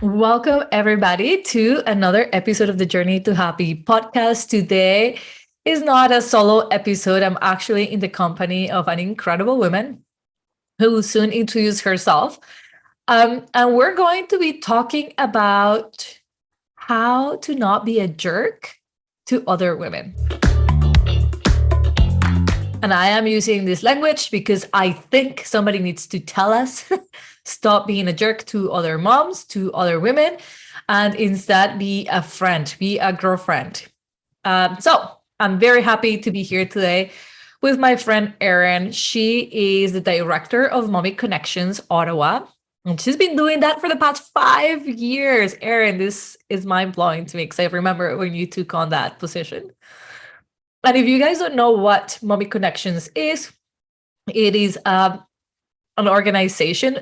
Welcome, everybody, to another episode of the Journey to Happy podcast. Today is not a solo episode. I'm actually in the company of an incredible woman who will soon introduce herself. And we're going to be talking about how to not be a jerk to other women. And I am using this language because I think somebody needs to tell us stop being a jerk to other moms, to other women, and instead be a friend, be a girlfriend. So I'm very happy to be here today with my friend Erin. She is the director of Mommy Connections Ottawa. And she's been doing that for the past 5 years. Erin, this is mind blowing to me because I remember when you took on that position. And if you guys don't know what Mommy Connections is, it is an organization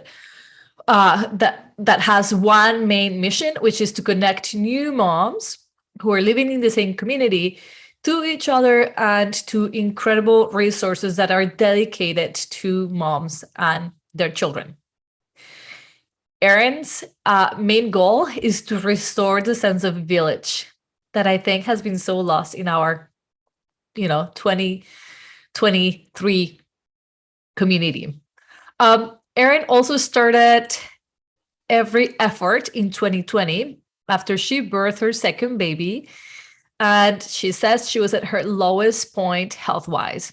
that has one main mission, which is to connect new moms who are living in the same community to each other and to incredible resources that are dedicated to moms and their children. Erin's main goal is to restore the sense of village that I think has been so lost in our 2023 community. Erin also started every effort in 2020 after she birthed her second baby. And she says she was at her lowest point health-wise.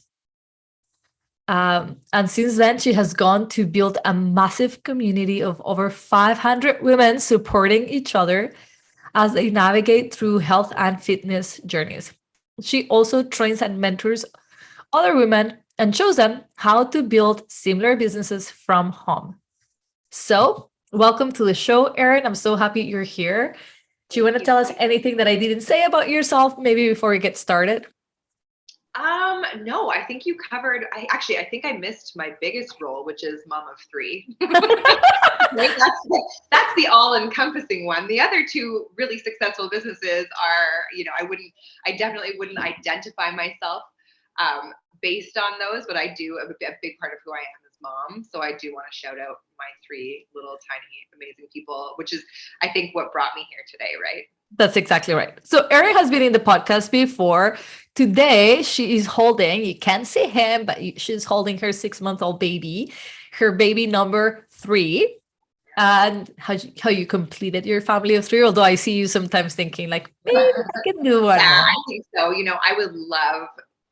And since then, she has gone to build a massive community of over 500 women supporting each other as they navigate through health and fitness journeys. She also trains and mentors other women and shows them how to build similar businesses from home. So, welcome to the show, Erin. I'm so happy you're here. Do you want to tell us anything that I didn't say about yourself, maybe before we get started? No, I think you covered. I think I missed my biggest role, which is mom of three. Right? That's the all-encompassing one. The other two really successful businesses are, I definitely wouldn't identify myself based on those, but I do. A big part of who I am is mom. So I do want to shout out my three little tiny amazing people, which is, I think, what brought me here today, right? That's exactly right. So Erin has been in the podcast before. Today, she is holding, you can't see him, but she's holding her 6-month-old baby, her baby number 3. And how you completed your family of 3, although I see you sometimes thinking like, maybe I can do one Yeah, more. I think so. I would love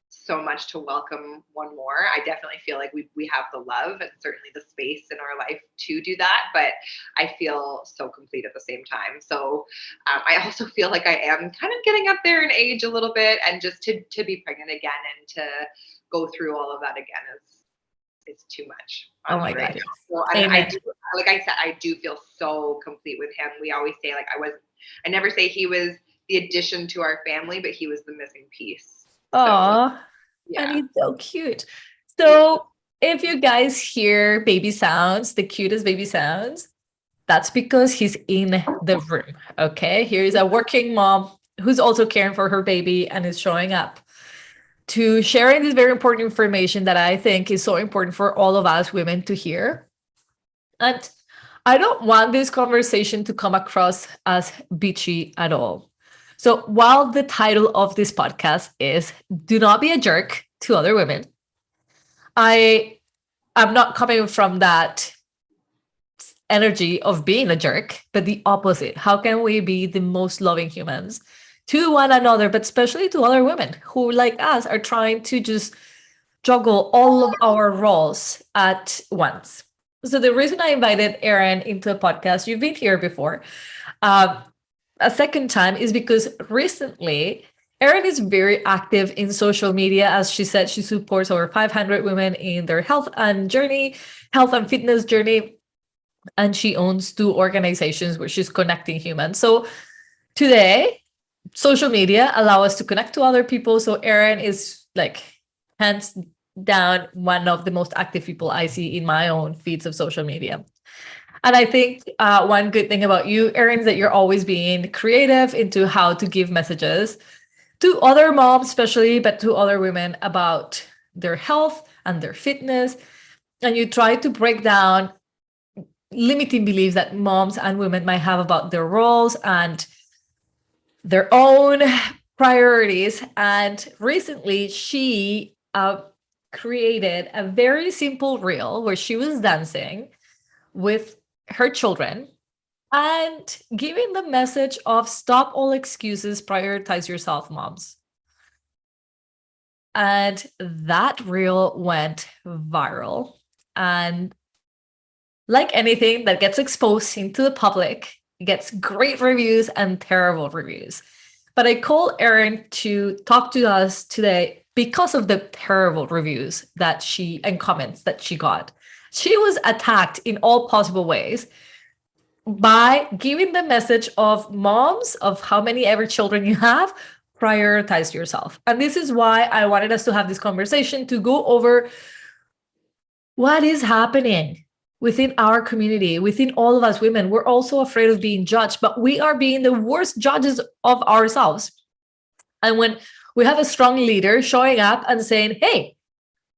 so much to welcome one more. I definitely feel like we have the love and certainly the space in our life to do that, but I feel so complete at the same time. So I also feel like I am kind of getting up there in age a little bit, and just to be pregnant again and to go through all of that again is too much. Oh my God. So I do, like I said, I do feel so complete with him. We always say like I never say he was the addition to our family, but he was the missing piece. Oh, yeah. And he's so cute. So if you guys hear baby sounds, the cutest baby sounds, that's because he's in the room. Okay. Here is a working mom who's also caring for her baby and is showing up to sharing this very important information that I think is so important for all of us women to hear. And I don't want this conversation to come across as bitchy at all. So while the title of this podcast is Do Not Be a Jerk to Other Women, I'm not coming from that energy of being a jerk, but the opposite. How can we be the most loving humans to one another, but especially to other women who, like us, are trying to just juggle all of our roles at once? So the reason I invited Erin into the podcast, you've been here before, a second time, is because recently Erin is very active in social media. As she said, she supports over 500 women in their health and fitness journey. And she owns 2 organizations where she's connecting humans. So today, social media allow us to connect to other people. So Erin is like hands down one of the most active people I see in my own feeds of social media. And I think one good thing about you, Erin, is that you're always being creative into how to give messages to other moms, especially, but to other women about their health and their fitness. And you try to break down limiting beliefs that moms and women might have about their roles and their own priorities. And recently, she created a very simple reel where she was dancing with her children and giving the message of stop all excuses, prioritize yourself, moms. And that reel went viral. And like anything that gets exposed into the public, it gets great reviews and terrible reviews. But I called Erin to talk to us today because of the terrible reviews that she and comments that she got. She was attacked in all possible ways by giving the message of moms, of how many ever children you have, prioritize yourself. And this is why I wanted us to have this conversation to go over what is happening within our community, within all of us women. We're also afraid of being judged, but we are being the worst judges of ourselves. And when we have a strong leader showing up and saying, hey,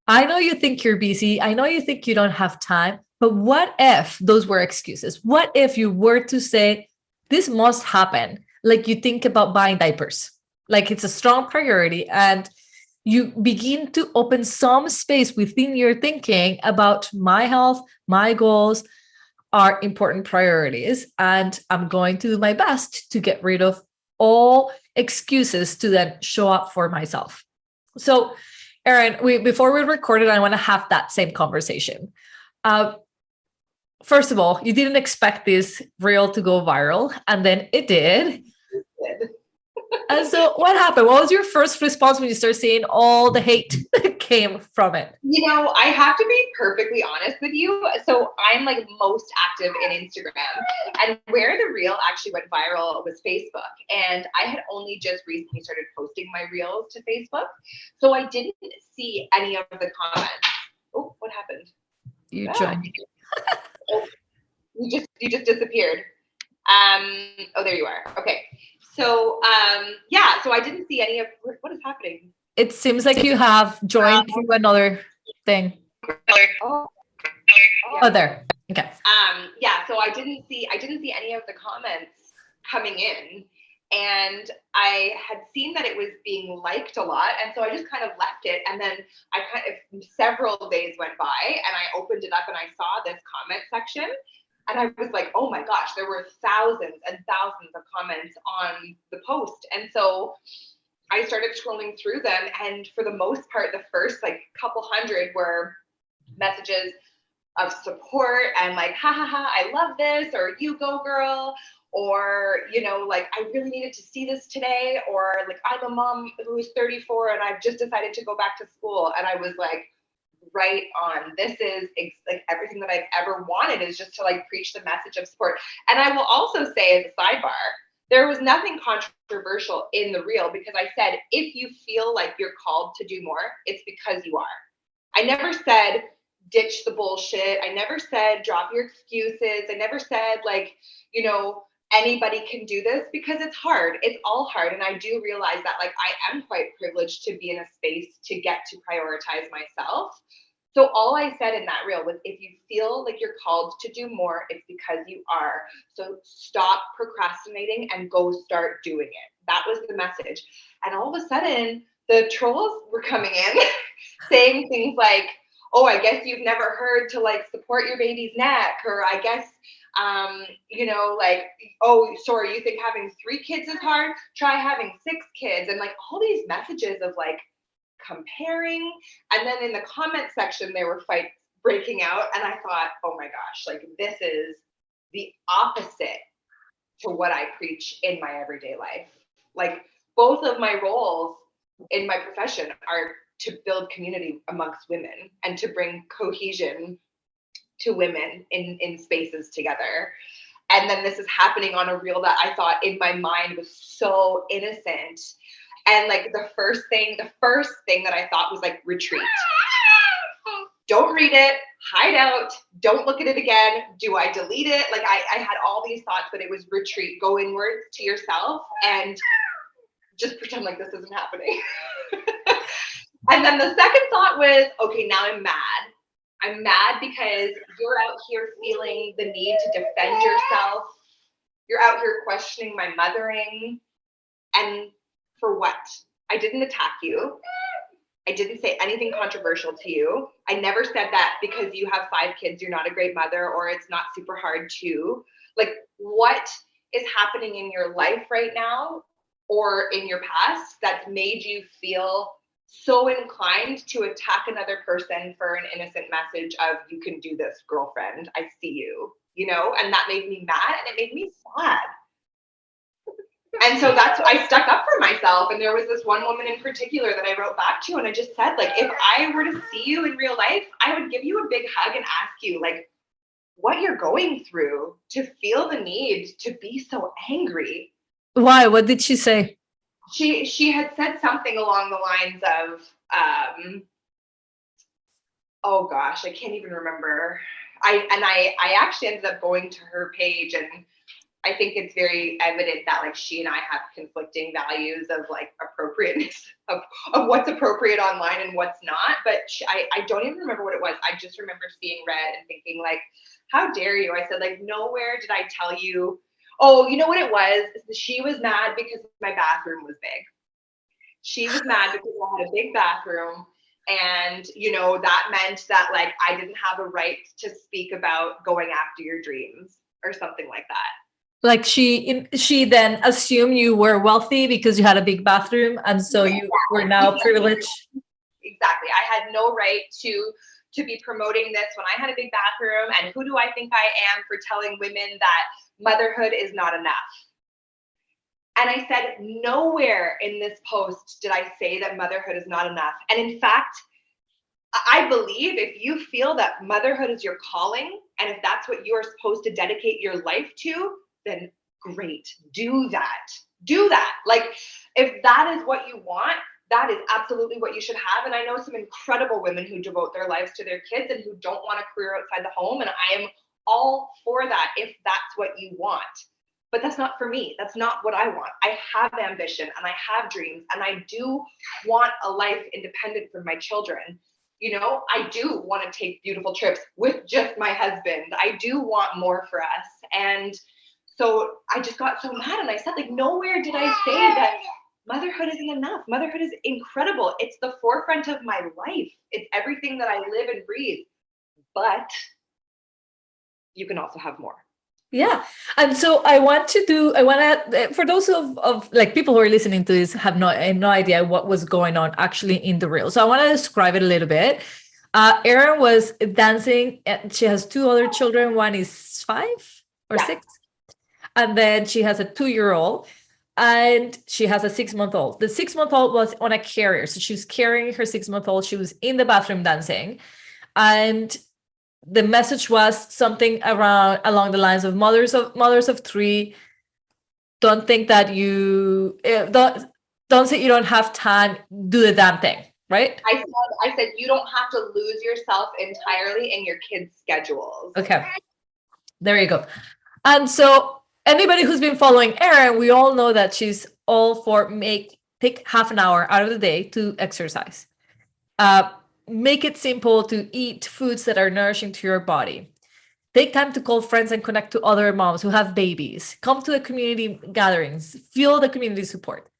I know you think you're busy, I know you think you don't have time, but what if those were excuses? What if you were to say, this must happen? Like you think about buying diapers, like it's a strong priority, and you begin to open some space within your thinking about my health, my goals are important priorities, and I'm going to do my best to get rid of all excuses to then show up for myself. So, Erin, before we recorded, I want to have that same conversation. First of all, you didn't expect this reel to go viral, and then it did. And so what happened? What was your first response when you started seeing all the hate that came from it? You know, I have to be perfectly honest with you. So I'm like most active in Instagram, and where the reel actually went viral was Facebook. And I had only just recently started posting my reels to Facebook. So I didn't see any of the comments. Oh, what happened? You joined. Oh, you just disappeared. Oh, there you are. Okay. So, yeah, so I didn't see any of what is happening. It seems like you have joined through another thing. Oh, there. Okay. Yeah, so I didn't see any of the comments coming in, and I had seen that it was being liked a lot, and so I just kind of left it. And then several days went by, and I opened it up and I saw this comment section. And I was like, oh my gosh, there were thousands and thousands of comments on the post. And so I started scrolling through them. And for the most part, the first like couple hundred were messages of support and like, ha ha ha, I love this, or you go girl, or, you know, like I really needed to see this today, or like I'm a mom who's 34 and I've just decided to go back to school. And I was like, right on. This is like everything that I've ever wanted, is just to like preach the message of support. And I will also say, as a sidebar, there was nothing controversial in the reel, because I said, if you feel like you're called to do more, it's because you are. I never said ditch the bullshit. I never said drop your excuses. I never said like, you know, anybody can do this, because it's hard. It's all hard. And I do realize that like I am quite privileged to be in a space to get to prioritize myself. So all I said in that reel was, if you feel like you're called to do more, it's because you are. So stop procrastinating and go start doing it. That was the message. And all of a sudden, the trolls were coming in saying things like, oh, I guess you've never heard to like support your baby's neck, or I guess, you know, like, oh, sorry, you think having 3 kids is hard? Try having 6 kids. And like all these messages of like comparing. And then in the comment section, there were fights breaking out. And I thought, oh my gosh, like this is the opposite to what I preach in my everyday life. Like both of my roles in my profession are to build community amongst women and to bring cohesion to women in spaces together. And then this is happening on a reel that I thought in my mind was so innocent. And like the first thing that I thought was like, retreat. Don't read it, hide out, don't look at it again. Do I delete it? Like I had all these thoughts, but it was retreat, go inwards to yourself and just pretend like this isn't happening. And then the second thought was, okay, now I'm mad. I'm mad because you're out here feeling the need to defend yourself. You're out here questioning my mothering. And for what? I didn't attack you. I didn't say anything controversial to you. I never said that because you have 5 kids, you're not a great mother, or it's not super hard to. Like, what is happening in your life right now or in your past that's made you feel so inclined to attack another person for an innocent message of, you can do this, girlfriend, I see you, you know? And that made me mad and it made me sad. And so that's, I stuck up for myself. And there was this one woman in particular that I wrote back to, and I just said, like, if I were to see you in real life, I would give you a big hug and ask you, like, what you're going through to feel the need to be so angry. Why? What did she say? She had said something along the lines of, oh gosh, I can't even remember. I actually ended up going to her page, and I think it's very evident that like she and I have conflicting values of like appropriateness of what's appropriate online and what's not. But I don't even remember what it was. I just remember seeing red and thinking like, how dare you? I said, like, nowhere did I tell you. Oh, you know what it was? She was mad because my bathroom was big. She was mad because I had a big bathroom. And, you know, that meant that like I didn't have a right to speak about going after your dreams or something like that. Like she then assumed you were wealthy because you had a big bathroom, and so you were now privileged. Exactly. I had no right to be promoting this when I had a big bathroom. And who do I think I am for telling women that motherhood is not enough? And I said, nowhere in this post did I say that motherhood is not enough. And in fact, I believe if you feel that motherhood is your calling, and if that's what you are supposed to dedicate your life to, then great, do that. Do that. Like, if that is what you want, that is absolutely what you should have. And I know some incredible women who devote their lives to their kids and who don't want a career outside the home. And I am all for that if that's what you want. But that's not for me. That's not what I want. I have ambition and I have dreams, and I do want a life independent from my children. You know, I do want to take beautiful trips with just my husband. I do want more for us. And so I just got so mad, and I said, like, nowhere did I say that motherhood isn't enough. Motherhood is incredible. It's the forefront of my life. It's everything that I live and breathe. But you can also have more. Yeah. And so I want to, for those of like people who are listening to this have no idea what was going on actually in the reel. So I want to describe it a little bit. Erin was dancing, and she has 2 other children. One is 5 or 6. And then she has a 2-year-old, and she has a 6-month-old. The 6-month-old was on a carrier. So she was carrying her 6-month-old. She was in the bathroom dancing. And the message was something along the lines of mothers of 3, don't think that you don't say you don't have time, do the damn thing, right? I said you don't have to lose yourself entirely in your kids' schedules. Okay, there you go. And so anybody who's been following Erin, we all know that she's all for take half an hour out of the day to exercise. Make it simple to eat foods that are nourishing to your body. Take time to call friends and connect to other moms who have babies. Come to the community gatherings. Feel the community support.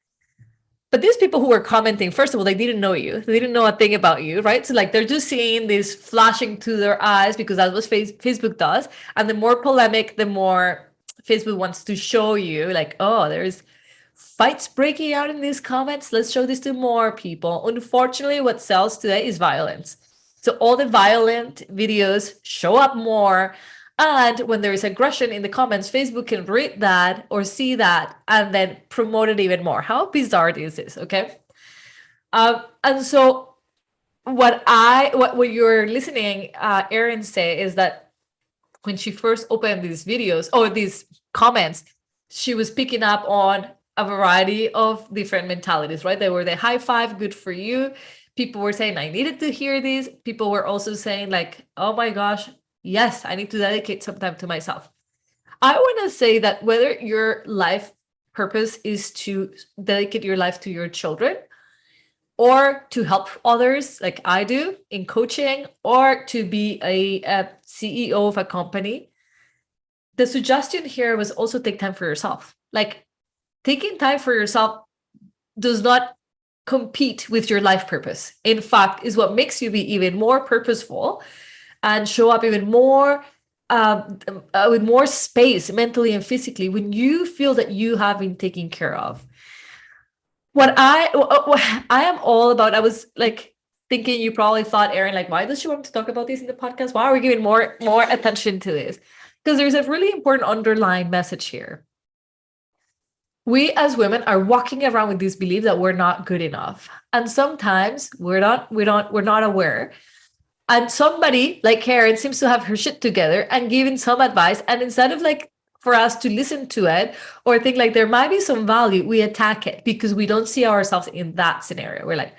But these people who were commenting, first of all, they didn't know you. They didn't know a thing about you, right? So like they're just seeing this flashing to their eyes because that's what Facebook does. And the more polemic, the more Facebook wants to show you like, oh, there's fights breaking out in these comments. Let's show this to more people. Unfortunately, what sells today is violence. So all the violent videos show up more. And when there is aggression in the comments, Facebook can read that or see that and then promote it even more. How bizarre is this? Okay. And so what you're listening, Erin say is that when she first opened these videos or these comments, she was picking up on a variety of different mentalities, right? They were the high five, good for you. People were saying, I needed to hear this. People were also saying like, oh my gosh, yes, I need to dedicate some time to myself. I want to say that whether your life purpose is to dedicate your life to your children or to help others like I do in coaching, or to be a CEO of a company, the suggestion here was also take time for yourself. Like taking time for yourself does not compete with your life purpose. In fact, is what makes you be even more purposeful and show up even more with more space mentally and physically when you feel that you have been taken care of. What I am all about, I was like thinking you probably thought, Erin, like, why does she want to talk about this in the podcast? Why are we giving more attention to this? Because there's a really important underlying message here. We as women are walking around with this belief that we're not good enough. And sometimes we're not aware. And somebody like Karen seems to have her shit together and giving some advice. And instead of like for us to listen to it or think like there might be some value, we attack it because we don't see ourselves in that scenario. We're like,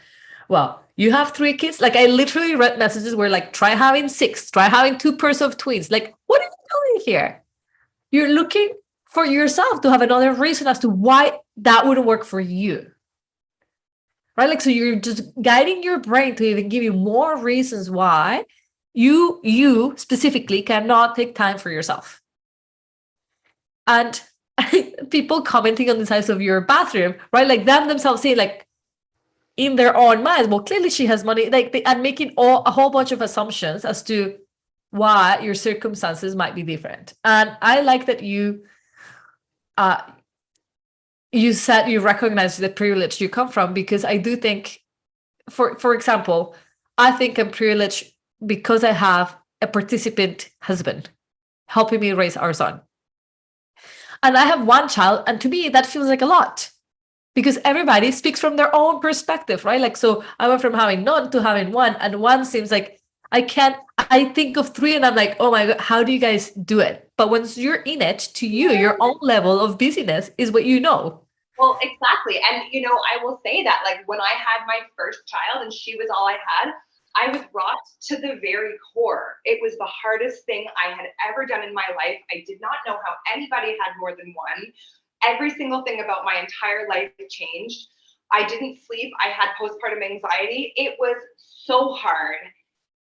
well, you have 3 kids. Like I literally read messages where like, try having 6, try having 2 pairs of twins. Like, what are you doing here? You're looking for yourself to have another reason as to why that wouldn't work for you. Right? Like, so you're just guiding your brain to even give you more reasons why you specifically cannot take time for yourself. And people commenting on the size of your bathroom, right? Like them themselves saying like in their own minds, well, clearly she has money, like and making a whole bunch of assumptions as to why your circumstances might be different. And I like that you said you recognize the privilege you come from, because I do think, for example, I think I'm privileged because I have a participant husband helping me raise our son. And I have 1 child, and to me, that feels like a lot because everybody speaks from their own perspective, right? Like, so I went from having none to having 1, and 1 seems like I think of 3 and I'm like, oh my God, how do you guys do it? But once you're in it, to you, your own level of busyness is what you know. Well, exactly. And, I will say that, like, when I had my first child and she was all I had, I was brought to the very core. It was the hardest thing I had ever done in my life. I did not know how anybody had more than 1. Every single thing about my entire life changed. I didn't sleep. I had postpartum anxiety. It was so hard.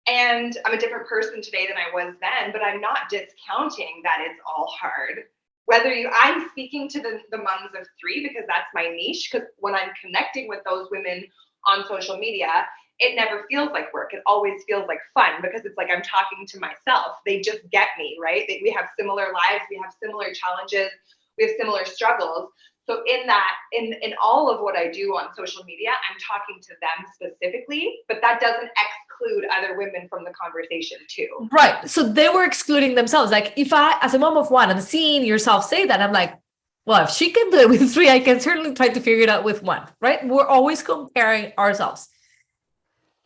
And I'm a different person today than I was then, but I'm not discounting that it's all hard. I'm speaking to the moms of 3 because that's my niche. Because when I'm connecting with those women on social media, it never feels like work. It always feels like fun because it's like I'm talking to myself. They just get me, right? We have similar lives. We have similar challenges. We have similar struggles. So in all of what I do on social media, I'm talking to them specifically, but that doesn't exclude other women from the conversation too. Right. So they were excluding themselves. Like if I, as a mom of 1, I'm seeing yourself say that, I'm like, well, if she can do it with 3, I can certainly try to figure it out with 1, right? We're always comparing ourselves.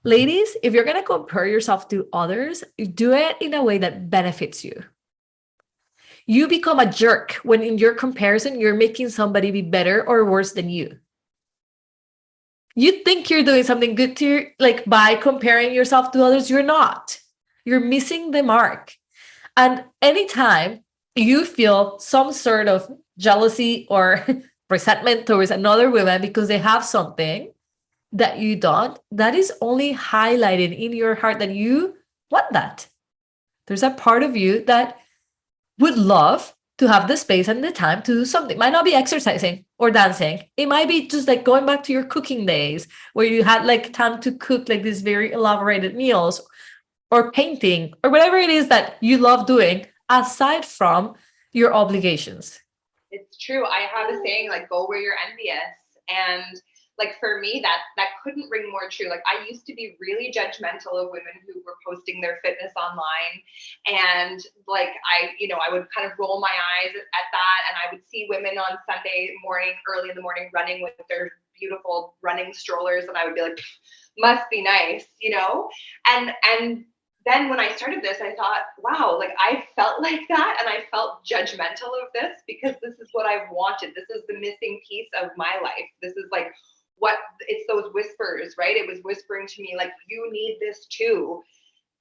Ladies, if you're going to compare yourself to others, do it in a way that benefits you. You become a jerk when in your comparison, you're making somebody be better or worse than you. You think you're doing something good to like by comparing yourself to others. You're not. You're missing the mark. And anytime you feel some sort of jealousy or resentment towards another woman because they have something that you don't, that is only highlighted in your heart that you want that. There's a part of you that would love to have the space and the time to do something. It might not be exercising or dancing. It might be just like going back to your cooking days where you had like time to cook like these very elaborated meals, or painting, or whatever it is that you love doing aside from your obligations. It's true. I have a saying like, go where you're envious. And like for me, that couldn't ring more true. Like I used to be really judgmental of women who were posting their fitness online, and like I would kind of roll my eyes at that, and I would see women on Sunday morning, early in the morning, running with their beautiful running strollers, and I would be like, must be nice, and then when I started this, I thought, wow, like I felt like that, and I felt judgmental of this because this is what I wanted. This is the missing piece of my life. This is like it's those whispers, right? It was whispering to me like, you need this too.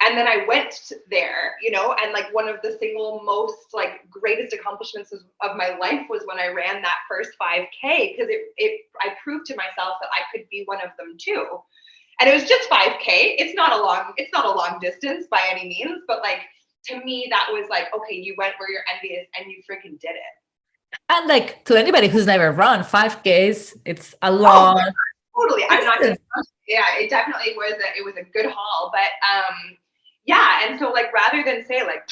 And then I went there, you know, and like one of the single most like greatest accomplishments of my life was when I ran that first 5K, because I proved to myself that I could be one of them too. And it was just 5K. It's not a long distance by any means, but like to me that was like, okay, you went where you're envious and you freaking did it. And like to anybody who's never run 5Ks, it's a Oh, long totally. I'm not gonna. distance. Yeah, it definitely was a good haul, but yeah. And so like rather than say like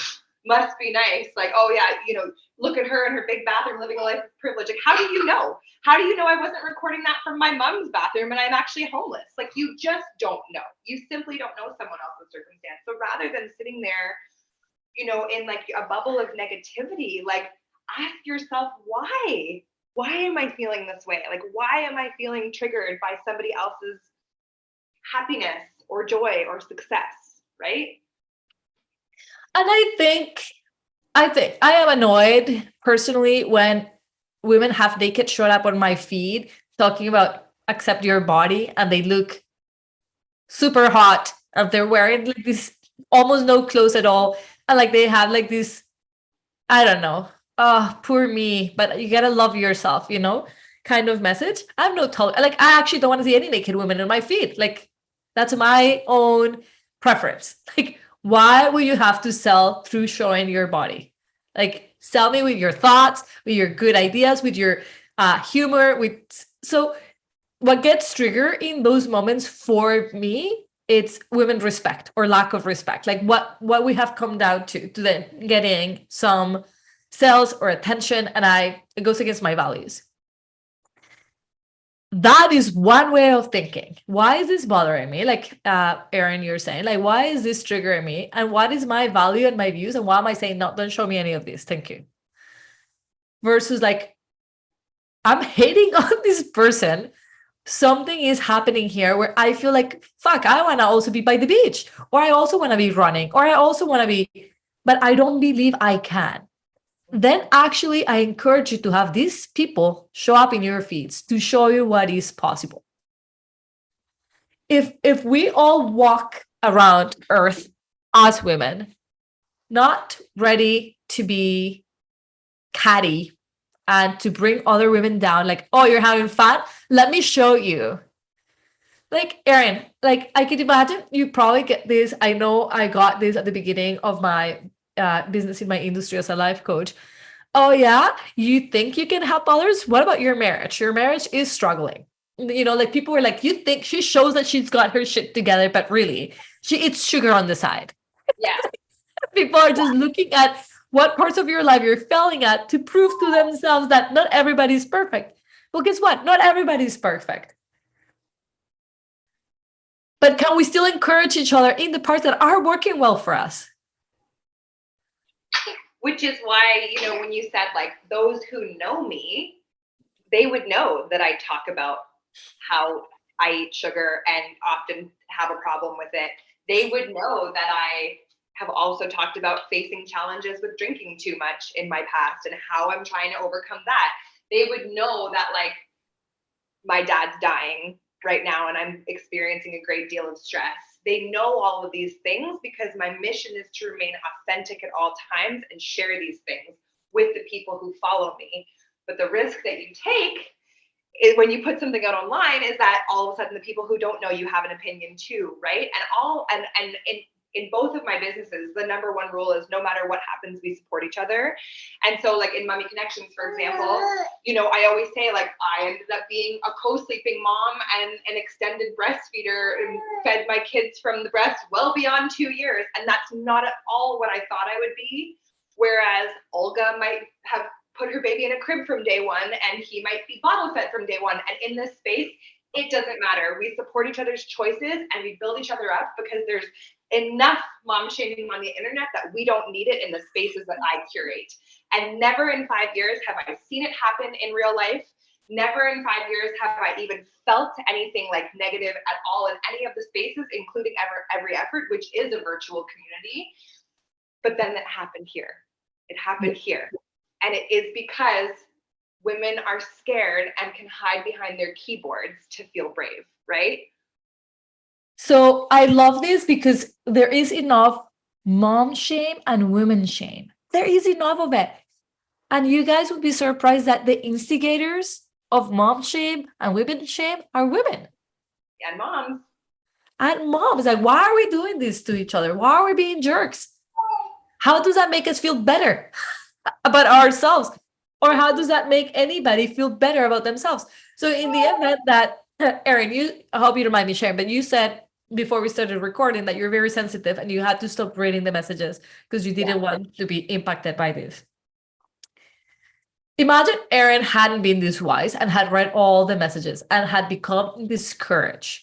must be nice, like oh yeah, you know, look at her in her big bathroom living a life of privilege. Like how do you know? How do you know I wasn't recording that from my mom's bathroom and I'm actually homeless? Like you just don't know. You simply don't know someone else's circumstance. So rather than sitting there, you know, in like a bubble of negativity, like ask yourself why. Why am I feeling this way? Like, why am I feeling triggered by somebody else's happiness or joy or success? Right? And I think I am annoyed personally when women have naked showed up on my feed talking about accept your body and they look super hot and they're wearing like this almost no clothes at all and like they have like this, I don't know, oh poor me, but you gotta love yourself, you know, kind of message. I have no like I actually don't want to see any naked women in my feed. Like that's my own preference. Like why will you have to sell through showing your body? Like sell me with your thoughts, with your good ideas, with your humor, with so what gets triggered in those moments for me, it's women respect or lack of respect, like what we have come down to then getting some sales or attention, and it goes against my values. That is one way of thinking. Why is this bothering me? Like Erin, you're saying, like why is this triggering me, and what is my value and my views, and why am I saying no, don't show me any of this, thank you, versus like I'm hating on this person. Something is happening here where I feel like, fuck, I want to also be by the beach, or I also want to be running, or I also want to be, but I don't believe I can. Then actually, I encourage you to have these people show up in your feeds to show you what is possible. If we all walk around Earth as women, not ready to be catty and to bring other women down, like, oh, you're having fun? Let me show you. Like, Erin, like, I could imagine you probably get this. I know I got this at the beginning of my business in my industry as a life coach. Oh, yeah, you think you can help others? What about your marriage? Your marriage is struggling. You know, like people were like, you think she shows that she's got her shit together, but really, she eats sugar on the side. Yeah. People are just looking at what parts of your life you're failing at to prove to themselves that not everybody's perfect. Well, guess what? Not everybody's perfect. But can we still encourage each other in the parts that are working well for us? Which is why, you know, when you said like those who know me, they would know that I talk about how I eat sugar and often have a problem with it. They would know that I have also talked about facing challenges with drinking too much in my past and how I'm trying to overcome that. They would know that like my dad's dying right now and I'm experiencing a great deal of stress. They know all of these things because my mission is to remain authentic at all times and share these things with the people who follow me. But the risk that you take is when you put something out online is that all of a sudden the people who don't know you have an opinion too, right? And in both of my businesses, the number one rule is no matter what happens, we support each other. And so like in Mommy Connections, for example, you know, I always say like I ended up being a co-sleeping mom and an extended breastfeeder and fed my kids from the breast well beyond 2 years. And that's not at all what I thought I would be. Whereas Olga might have put her baby in a crib from day one and he might be bottle fed from day one. And in this space, it doesn't matter. We support each other's choices and we build each other up because there's enough mom shaming on the internet that we don't need it in the spaces that I curate. And never in 5 years have I seen it happen in real life. Never in 5 years have I even felt anything like negative at all in any of the spaces, including every effort, which is a virtual community. But then it happened here. It happened here. And it is because women are scared and can hide behind their keyboards to feel brave, right? So I love this because there is enough mom shame and women shame. There is enough of it. And you guys would be surprised that the instigators of mom shame and women shame are women. And moms. And moms, like, why are we doing this to each other? Why are we being jerks? How does that make us feel better about ourselves? Or how does that make anybody feel better about themselves? So in the event that, Erin, I hope you don't mind me sharing, but you said before we started recording that you're very sensitive and you had to stop reading the messages because you didn't want to be impacted by this. Imagine Erin hadn't been this wise and had read all the messages and had become discouraged.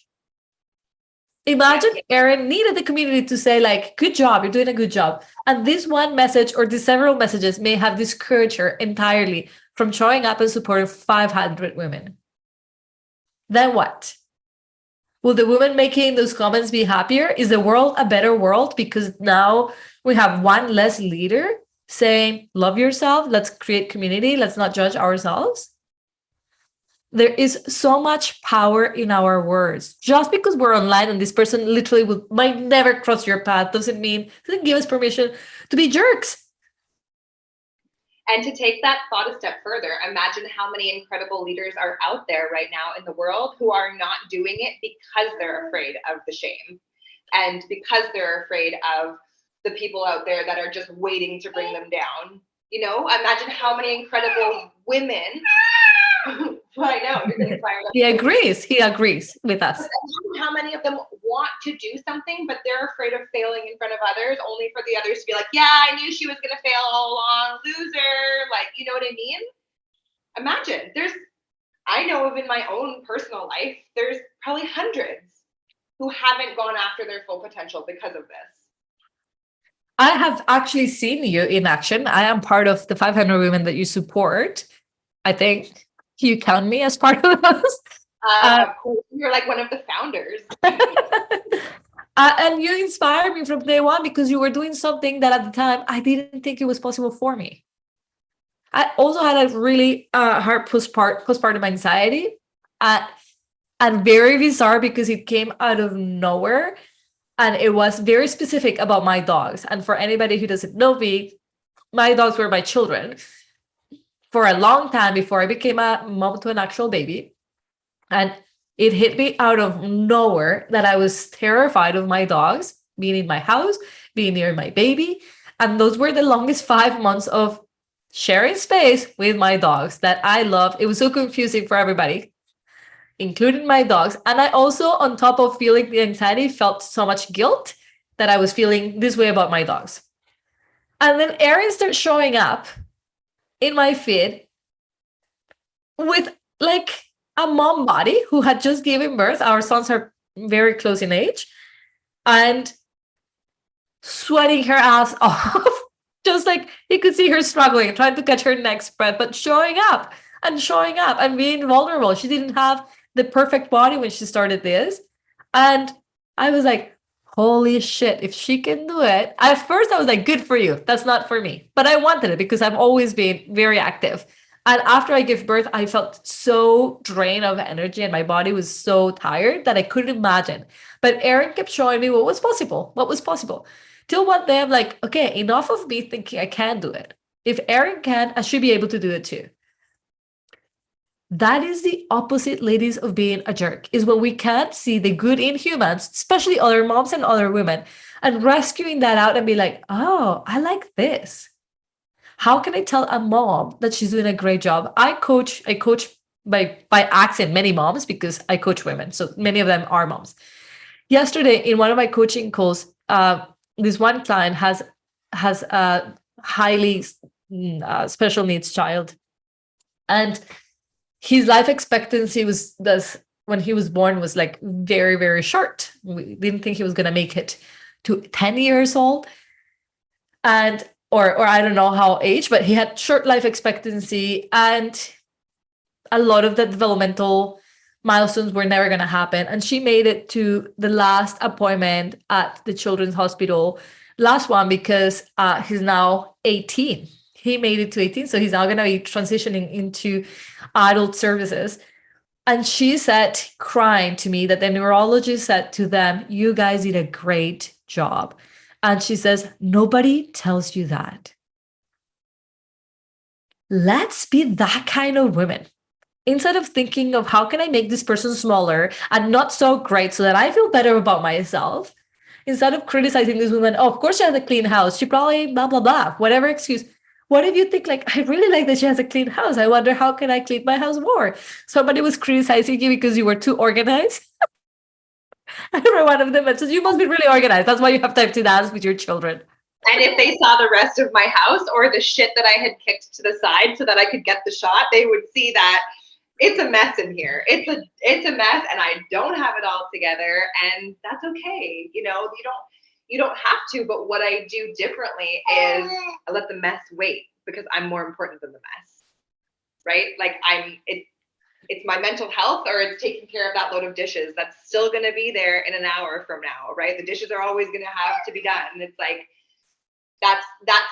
Imagine Erin needed the community to say, like, good job, you're doing a good job. And this one message or these several messages may have discouraged her entirely from showing up in support of 500 women. Then what? Will the women making those comments be happier? Is the world a better world because now we have one less leader saying, love yourself, let's create community, let's not judge ourselves? There is so much power in our words. Just because we're online and this person literally might never cross your path doesn't give us permission to be jerks. And to take that thought a step further, imagine how many incredible leaders are out there right now in the world who are not doing it because they're afraid of the shame and because they're afraid of the people out there that are just waiting to bring them down. Imagine how many incredible women. I know, you're getting fired up. He agrees with us. How many of them want to do something, but they're afraid of failing in front of others, only for the others to be like, yeah, I knew she was going to fail all along, loser. Like, you know what I mean? Imagine, I know of in my own personal life, there's probably hundreds who haven't gone after their full potential because of this. I have actually seen you in action. I am part of the 500 women that you support. I think you count me as part of those. Of course, you're like one of the founders. And you inspired me from day one because you were doing something that at the time I didn't think it was possible for me. I also had a really hard postpartum anxiety, and very bizarre because it came out of nowhere. And it was very specific about my dogs. And for anybody who doesn't know me, my dogs were my children for a long time before I became a mom to an actual baby. And it hit me out of nowhere that I was terrified of my dogs being in my house, being near my baby. And those were the longest 5 months of sharing space with my dogs that I loved. It was so confusing for everybody, including my dogs. And I also, on top of feeling the anxiety, felt so much guilt that I was feeling this way about my dogs. And then Erin started showing up in my feed with like a mom body who had just given birth. Our sons are very close in age, and sweating her ass off. Just like you could see her struggling, trying to catch her next breath, but showing up and being vulnerable. She didn't have the perfect body when she started this. And I was like, holy shit, if she can do it. At first, I was like, good for you. That's not for me. But I wanted it because I've always been very active. And after I gave birth, I felt so drained of energy and my body was so tired that I couldn't imagine. But Erin kept showing me what was possible. Till one day I'm like, okay, enough of me thinking I can do it. If Erin can, I should be able to do it too. That is the opposite, ladies, of being a jerk, is when we can't see the good in humans, especially other moms and other women, and rescuing that out and be like, oh, I like this. How can I tell a mom that she's doing a great job? I coach by accident many moms because I coach women. So many of them are moms. Yesterday in one of my coaching calls, this one client has a highly special needs child, and his life expectancy when he was born was like very, very short. We didn't think he was going to make it to 10 years old, and or I don't know how age, but he had short life expectancy, and a lot of the developmental milestones were never going to happen. And she made it to the last appointment at the children's hospital, last one, because he's now 18. He made it to 18, so he's now going to be transitioning into adult services. And she said, crying to me, that the neurologist said to them, you guys did a great job. And she says, nobody tells you that. Let's be that kind of women. Instead of thinking of how can I make this person smaller and not so great so that I feel better about myself, instead of criticizing this woman, oh, of course she has a clean house. She probably blah, blah, blah, whatever excuse. What if you think like, I really like that she has a clean house. I wonder how can I clean my house more? Somebody was criticizing you because you were too organized. I remember one of them says, you must be really organized. That's why you have time to dance with your children. And if they saw the rest of my house or the shit that I had kicked to the side so that I could get the shot, they would see that it's a mess in here. It's a mess, and I don't have it all together, and that's okay. You know, you don't have to, but what I do differently is I let the mess wait because I'm more important than the mess. Right? Like it's my mental health, or it's taking care of that load of dishes that's still going to be there in an hour from now, right? The dishes are always going to have to be done. And it's like, that's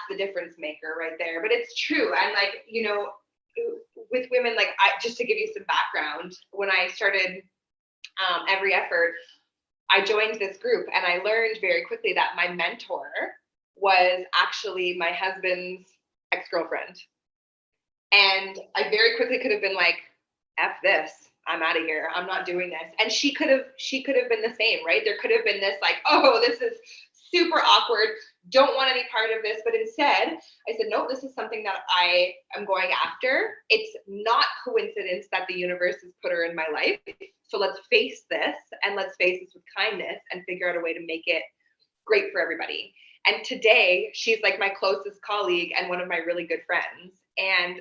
the difference maker right there. But it's true. And like, you know, with women, like just to give you some background, when I started Every Effort, I joined this group and I learned very quickly that my mentor was actually my husband's ex-girlfriend. And I very quickly could have been like, F this, I'm out of here, I'm not doing this. And she could have been the same, right? There could have been this like, oh, this is super awkward, don't want any part of this. But instead, I said, no, this is something that I am going after. It's not coincidence that the universe has put her in my life. So let's face this, and let's face this with kindness and figure out a way to make it great for everybody. And today, she's like my closest colleague and one of my really good friends. And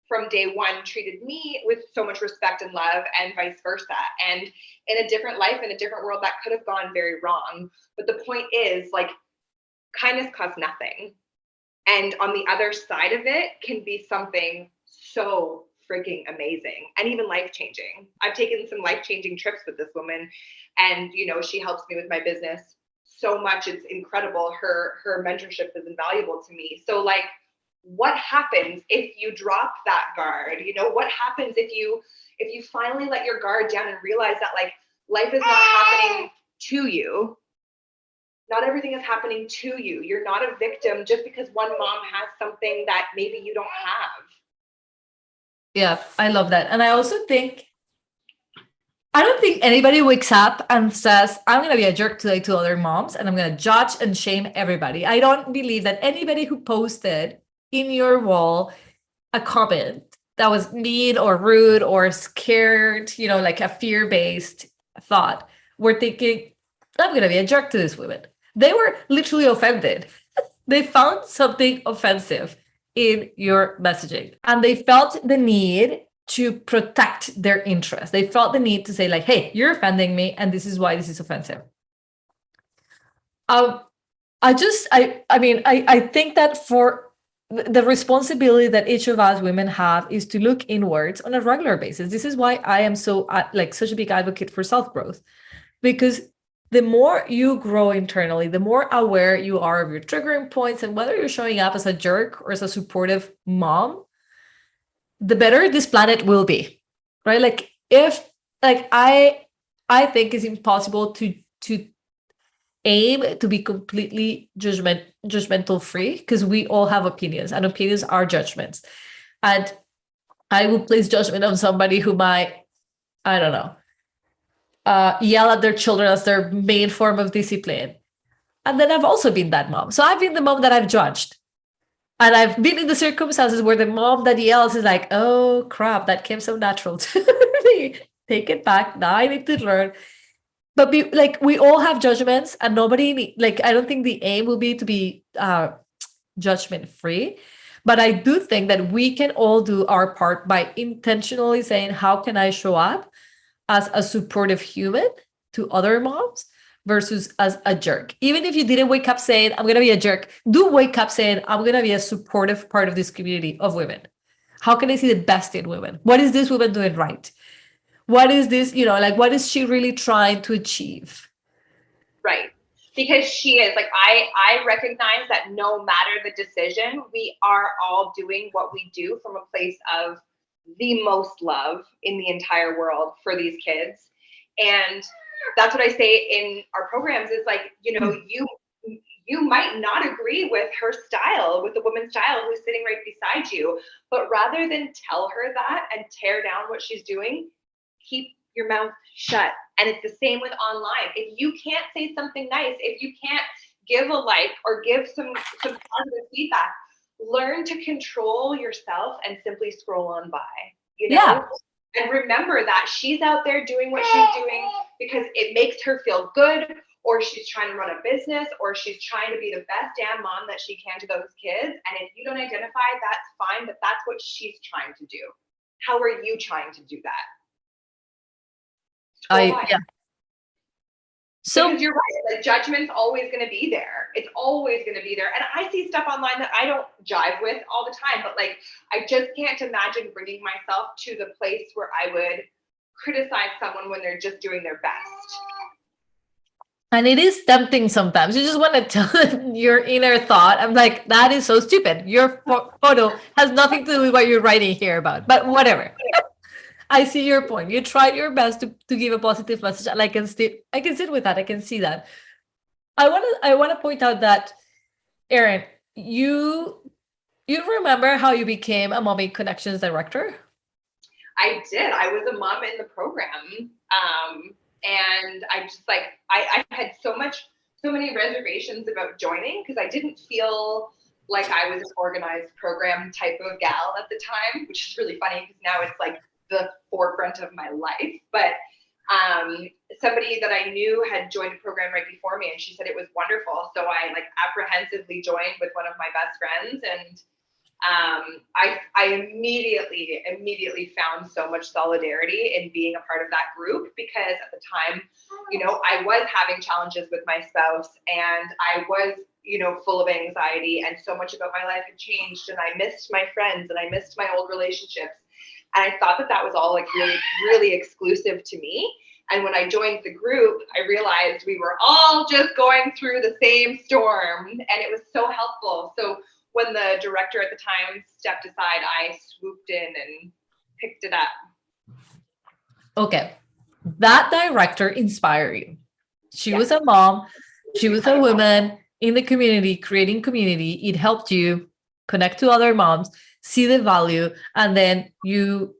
from day one, treated me with so much respect and love, and vice versa. And in a different life, in a different world, that could have gone very wrong. But the point is, like, kindness costs nothing. And on the other side of it can be something so freaking amazing and even life-changing. I've taken some life-changing trips with this woman, and, you know, she helps me with my business so much. It's incredible. Her mentorship is invaluable to me. So, like, what happens if you drop that guard? You know, what happens if you finally let your guard down and realize that, like, life is not happening to you. Not everything is happening to you. You're not a victim just because one mom has something that maybe you don't have. Yeah, I love that. And I also think, I don't think anybody wakes up and says, I'm going to be a jerk today to other moms and I'm going to judge and shame everybody. I don't believe that anybody who posted in your wall a comment that was mean or rude or scared, you know, like a fear-based thought, were thinking, I'm going to be a jerk to this woman. They were literally offended. They found something offensive in your messaging, and they felt the need to protect their interest. They felt the need to say, like, hey, you're offending me, and this is why this is offensive. I think that for the responsibility that each of us women have is to look inwards on a regular basis. This is why I am so like such a big advocate for self-growth, because the more you grow internally, the more aware you are of your triggering points and whether you're showing up as a jerk or as a supportive mom, the better this planet will be, right? Like, if, like, I think it's impossible to aim to be completely judgmental free, because we all have opinions, and opinions are judgments. And I will place judgment on somebody who might, I don't know, yell at their children as their main form of discipline. And then I've also been that mom. So I've been the mom that I've judged. And I've been in the circumstances where the mom that yells is like, oh crap, that came so natural to me. Take it back. Now I need to learn. But we all have judgments, and nobody, like, I don't think the aim will be to be judgment free. But I do think that we can all do our part by intentionally saying, how can I show up as a supportive human to other moms versus as a jerk? Even if you didn't wake up saying, I'm going to be a jerk, do wake up saying, I'm going to be a supportive part of this community of women. How can I see the best in women? What is this woman doing right? What is this, you know, like, what is she really trying to achieve? Right. Because she is, like, I recognize that no matter the decision, we are all doing what we do from a place of the most love in the entire world for these kids. And that's what I say in our programs is like, you know, you might not agree with her style, with the woman's style who's sitting right beside you, but rather than tell her that and tear down what she's doing, keep your mouth shut. And it's the same with online. If you can't say something nice, if you can't give a like or give some positive feedback, learn to control yourself and simply scroll on by, you know? Yeah. And remember that she's out there doing what she's doing because it makes her feel good, or she's trying to run a business, or she's trying to be the best damn mom that she can to those kids. And if you don't identify, that's fine, but that's what she's trying to do. How are you trying to do that? Yeah. So because you're right, like judgment's always going to be there. It's always going to be there. And I see stuff online that I don't jive with all the time, but like, I just can't imagine bringing myself to the place where I would criticize someone when they're just doing their best. And it is tempting sometimes. You just want to tell your inner thought. I'm like, that is so stupid. Your photo has nothing to do with what you're writing here about, but whatever. I see your point. You tried your best to give a positive message, and I can sit with that. I can see that. I want to point out that, Erin, you remember how you became a Mommy Connections director? I did. I was a mom in the program. And I just like, I had so many reservations about joining because I didn't feel like I was an organized program type of gal at the time, which is really funny because now it's like the forefront of my life. But somebody that I knew had joined a program right before me, and she said it was wonderful. So I like apprehensively joined with one of my best friends, and I immediately found so much solidarity in being a part of that group, because at the time, you know, I was having challenges with my spouse, and I was, you know, full of anxiety, and so much about my life had changed, and I missed my friends and I missed my old relationships. And I thought that was all like really, really exclusive to me. And when I joined the group, I realized we were all just going through the same storm, and it was so helpful. So when the director at the time stepped aside, I swooped in and picked it up. Okay. That director inspired you. She was a mom. She was a woman in the community, creating community. It helped you connect to other moms, see the value, and then you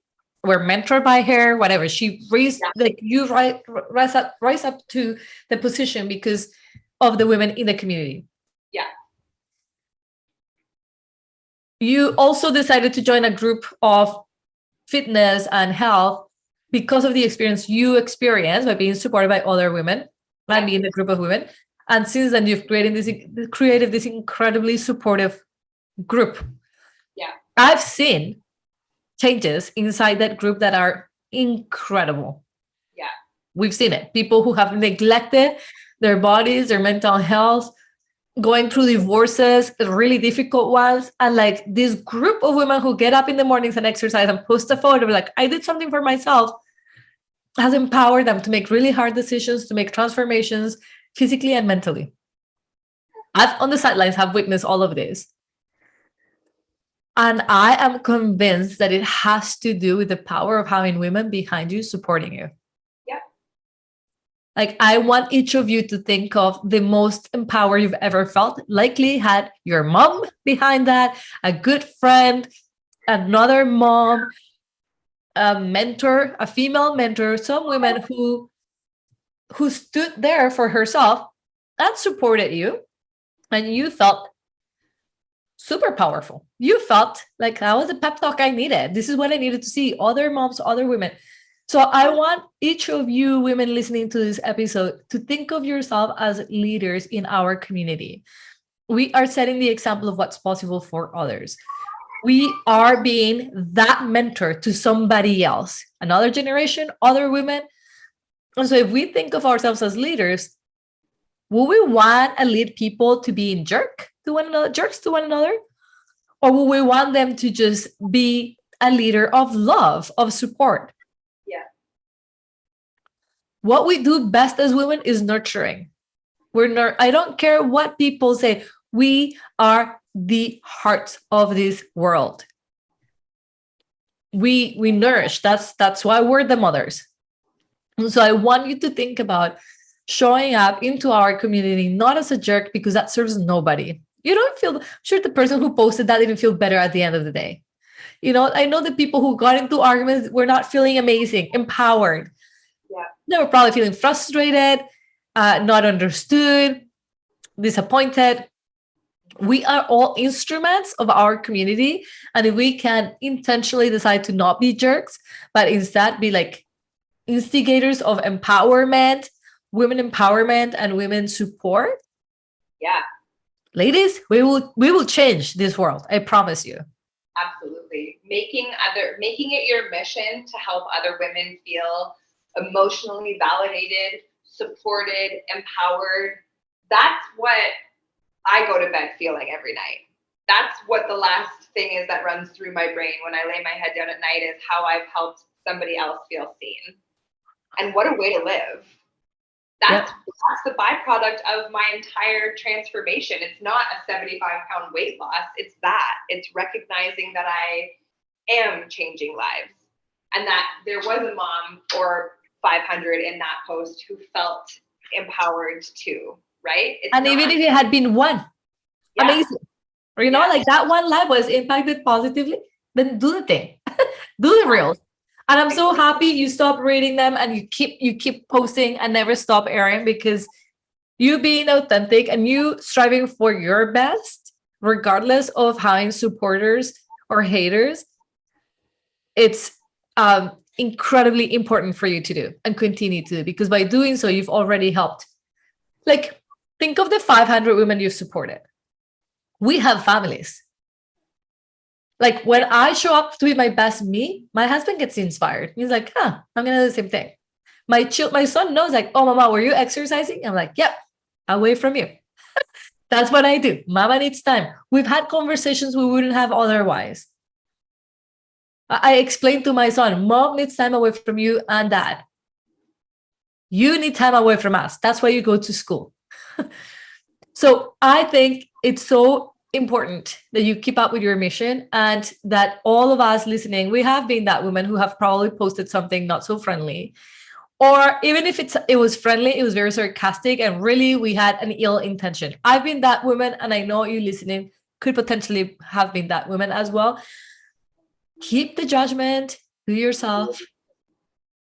were mentored by her, whatever. She raised, like, you rise up to the position because of the women in the community. Yeah. You also decided to join a group of fitness and health because of the experience you experienced by being supported by other women and being a group of women. And since then, you've created this incredibly supportive group. Yeah. I've seen changes inside that group that are incredible. Yeah. We've seen it. People who have neglected their bodies, their mental health, going through divorces, really difficult ones. And like this group of women who get up in the mornings and exercise and post a photo, like, I did something for myself, has empowered them to make really hard decisions, to make transformations physically and mentally. I've on the sidelines have witnessed all of this. And I am convinced that it has to do with the power of having women behind you supporting you. Yeah. Like, I want each of you to think of the most empowered you've ever felt. Likely had your mom behind that, a good friend, another mom, a mentor, a female mentor, some women who stood there for herself and supported you. And you felt super powerful. You felt like that was the pep talk I needed. This is what I needed to see. Other moms, other women. So I want each of you women listening to this episode to think of yourself as leaders in our community. We are setting the example of what's possible for others. We are being that mentor to somebody else, another generation, other women. And so if we think of ourselves as leaders, will we want to lead people to be jerks to one another? Or will we want them to just be a leader of love, of support? Yeah. What we do best as women is nurturing. I don't care what people say. We are the hearts of this world. we nourish. That's why we're the mothers. And so I want you to think about showing up into our community, not as a jerk, because that serves nobody. You don't feel, sure, the person who posted that even feel better at the end of the day. I know the people who got into arguments were not feeling amazing, empowered. Yeah. They were probably feeling frustrated, not understood, disappointed. We are all instruments of our community. And if we can intentionally decide to not be jerks, but instead be like instigators of empowerment, women empowerment, and women support. Yeah. Ladies, we will change this world. I promise you. Absolutely. Making it your mission to help other women feel emotionally validated, supported, empowered. That's what I go to bed feeling every night. That's what the last thing is that runs through my brain when I lay my head down at night, is how I've helped somebody else feel seen. And what a way to live. That's the byproduct of my entire transformation. It's not a 75-pound weight loss. It's that. It's recognizing that I am changing lives, and that there was a mom or 500 in that post who felt empowered too, right? And even if it had been one, amazing. Or, like that one life was impacted positively, then do the thing. Do the reels. And I'm so happy you stopped reading them and you keep posting and never stop, Erin, because you being authentic and you striving for your best, regardless of having supporters or haters, it's incredibly important for you to do and continue to do, because by doing so, you've already helped. Like, think of the 500 women you've supported. We have families. Like, when I show up to be my best me, my husband gets inspired. He's like, I'm gonna do the same thing. My son knows, like, oh, mama, were you exercising? I'm like, yep, away from you. That's what I do. Mama needs time. We've had conversations we wouldn't have otherwise. I explained to my son, mom needs time away from you and dad. You need time away from us. That's why you go to school. So I think it's so important that you keep up with your mission, and that all of us listening, we have been that woman who have probably posted something not so friendly, or even if it was friendly, it was very sarcastic and really we had an ill intention. I've been that woman, and I know you listening could potentially have been that woman as well. Keep the judgment to yourself.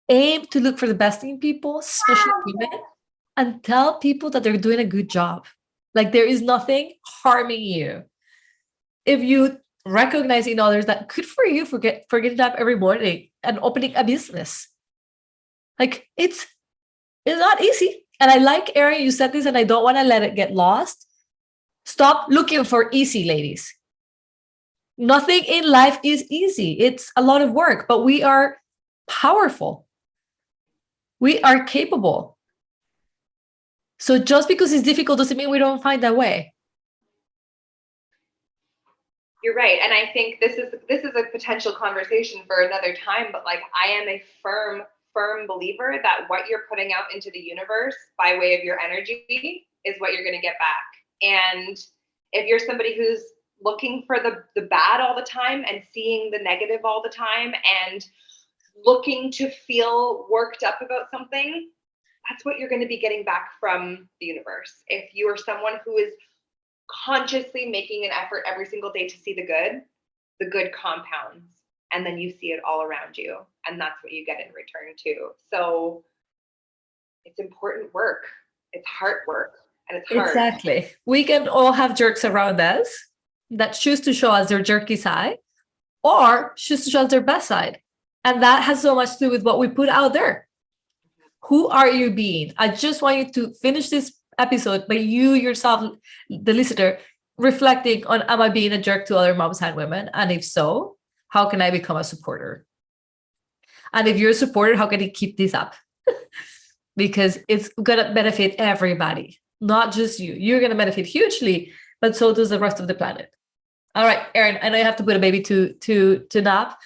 Aim to look for the best in people, especially women, and tell people that they're doing a good job. Like, there is nothing harming you if you recognize in others that good for you for getting up every morning and opening a business. Like, it's not easy. And I like, Erin, you said this, and I don't want to let it get lost. Stop looking for easy, ladies. Nothing in life is easy. It's a lot of work, but we are powerful. We are capable. So just because it's difficult doesn't mean we don't find a way. You're right. And I think this is a potential conversation for another time, but like, I am a firm believer that what you're putting out into the universe by way of your energy is what you're going to get back. And if you're somebody who's looking for the bad all the time and seeing the negative all the time and looking to feel worked up about something, that's what you're going to be getting back from the universe. If you are someone who is consciously making an effort every single day to see the good compounds, and then you see it all around you, and that's what you get in return too. So it's important work. It's hard work, and it's hard. Exactly. We can all have jerks around us that choose to show us their jerky side or choose to show us their best side. And that has so much to do with what we put out there. Who are you being? I just want you to finish this episode by you yourself, the listener, reflecting on, am I being a jerk to other moms and women? And if so, how can I become a supporter? And if you're a supporter, how can you keep this up? Because it's going to benefit everybody, not just you. You're going to benefit hugely, but so does the rest of the planet. All right, Erin, I know you have to put a baby to nap.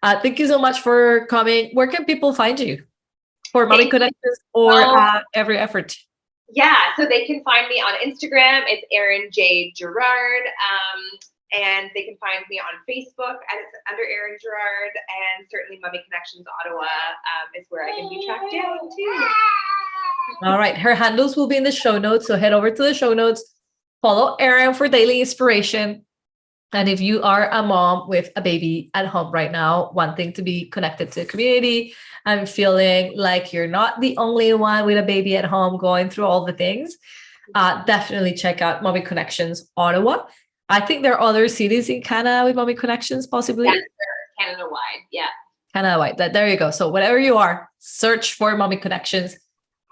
Thank you so much for coming. Where can people find you for Mommy Connections or every effort? Yeah, so they can find me on Instagram. It's Erin J. Girouard. And they can find me on Facebook under Erin Girouard, and certainly Mommy Connections Ottawa is where I can be tracked down too. All right. Her handles will be in the show notes. So head over to the show notes, follow Erin for daily inspiration. And if you are a mom with a baby at home right now, wanting to be connected to the community and feeling like you're not the only one with a baby at home going through all the things, definitely check out Mommy Connections Ottawa. I think there are other cities in Canada with Mommy Connections, possibly. Yeah, Canada-wide, yeah. Canada-wide. There you go. So whatever you are, search for Mommy Connections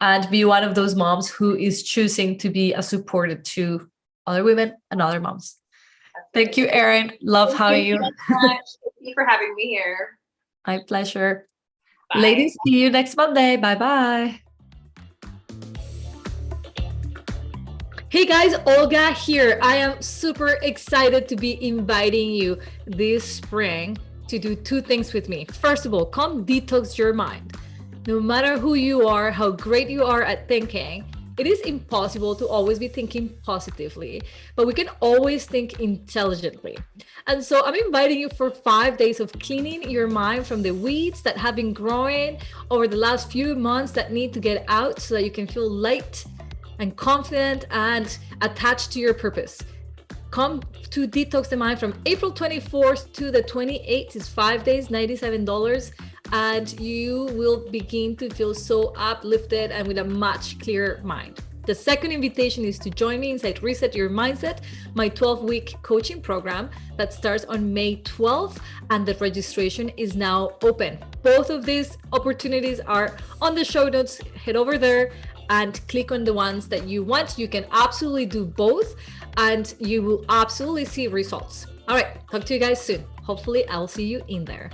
and be one of those moms who is choosing to be a supporter to other women and other moms. Thank you, Erin. Love having you. Thank you for having me here. My pleasure. Bye. Ladies, see you next Monday. Bye-bye. Hey guys, Olga here. I am super excited to be inviting you this spring to do two things with me. First of all, come detox your mind. No matter who you are, how great you are at thinking, it is impossible to always be thinking positively, but we can always think intelligently. And so I'm inviting you for 5 days of cleaning your mind from the weeds that have been growing over the last few months that need to get out so that you can feel light and confident and attached to your purpose. Come to Detox the Mind from April 24th to the 28th. It's 5 days, $97. And you will begin to feel so uplifted and with a much clearer mind. The second invitation is to join me inside Reset Your Mindset, my 12-week coaching program that starts on May 12th, and the registration is now open. Both of these opportunities are on the show notes. Head over there and click on the ones that you want. You can absolutely do both and you will absolutely see results. All right, talk to you guys soon. Hopefully I'll see you in there.